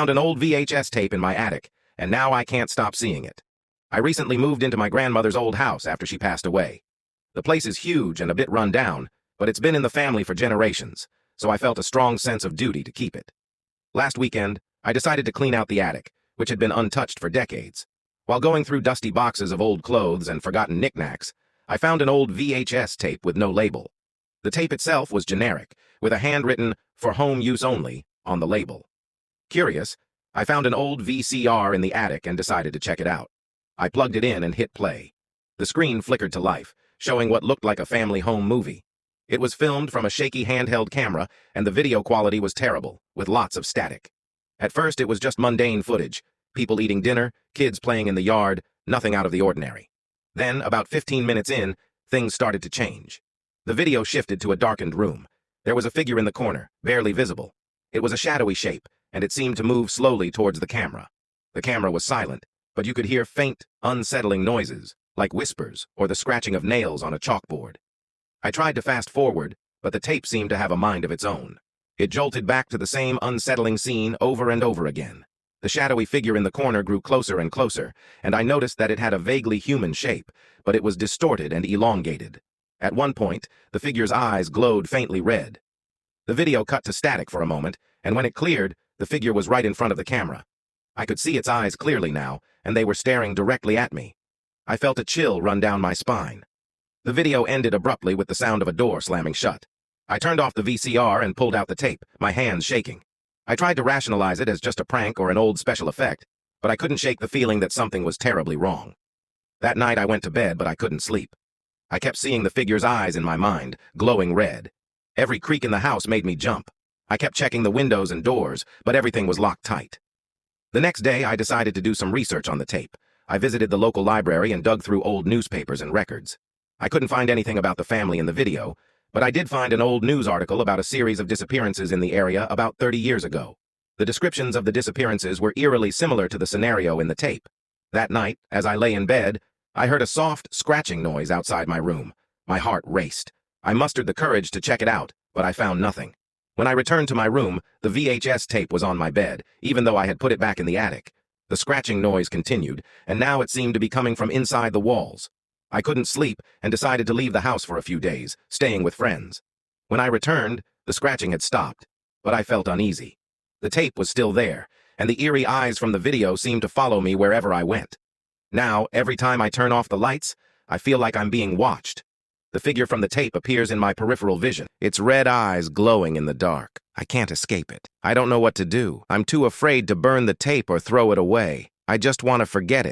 Found an old VHS tape in my attic, and now I can't stop seeing it. I recently moved into my grandmother's old house after she passed away. The place is huge and a bit run down, but it's been in the family for generations, so I felt a strong sense of duty to keep it. Last weekend, I decided to clean out the attic, which had been untouched for decades. While going through dusty boxes of old clothes and forgotten knickknacks, I found an old VHS tape with no label. The tape itself was generic, with a handwritten, "For home use only," on the label. Curious, I found an old VCR in the attic and decided to check it out. I plugged it in and hit play. The screen flickered to life, showing what looked like a family home movie. It was filmed from a shaky handheld camera, and the video quality was terrible, with lots of static. At first, it was just mundane footage, people eating dinner, kids playing in the yard, nothing out of the ordinary. Then, about 15 minutes in, things started to change. The video shifted to a darkened room. There was a figure in the corner, barely visible. It was a shadowy shape, and it seemed to move slowly towards the camera. The camera was silent, but you could hear faint, unsettling noises, like whispers or the scratching of nails on a chalkboard. I tried to fast forward, but the tape seemed to have a mind of its own. It jolted back to the same unsettling scene over and over again. The shadowy figure in the corner grew closer and closer, and I noticed that it had a vaguely human shape, but it was distorted and elongated. At one point, the figure's eyes glowed faintly red. The video cut to static for a moment, and when it cleared, the figure was right in front of the camera. I could see its eyes clearly now, and they were staring directly at me. I felt a chill run down my spine. The video ended abruptly with the sound of a door slamming shut. I turned off the VCR and pulled out the tape, my hands shaking. I tried to rationalize it as just a prank or an old special effect, but I couldn't shake the feeling that something was terribly wrong. That night I went to bed, but I couldn't sleep. I kept seeing the figure's eyes in my mind, glowing red. Every creak in the house made me jump. I kept checking the windows and doors, but everything was locked tight. The next day, I decided to do some research on the tape. I visited the local library and dug through old newspapers and records. I couldn't find anything about the family in the video, but I did find an old news article about a series of disappearances in the area about 30 years ago. The descriptions of the disappearances were eerily similar to the scenario in the tape. That night, as I lay in bed, I heard a soft, scratching noise outside my room. My heart raced. I mustered the courage to check it out, but I found nothing. When I returned to my room, the VHS tape was on my bed, even though I had put it back in the attic. The scratching noise continued, and now it seemed to be coming from inside the walls. I couldn't sleep and decided to leave the house for a few days, staying with friends. When I returned, the scratching had stopped, but I felt uneasy. The tape was still there, and the eerie eyes from the video seemed to follow me wherever I went. Now, every time I turn off the lights, I feel like I'm being watched. The figure from the tape appears in my peripheral vision, its red eyes glowing in the dark. I can't escape it. I don't know what to do. I'm too afraid to burn the tape or throw it away. I just want to forget it.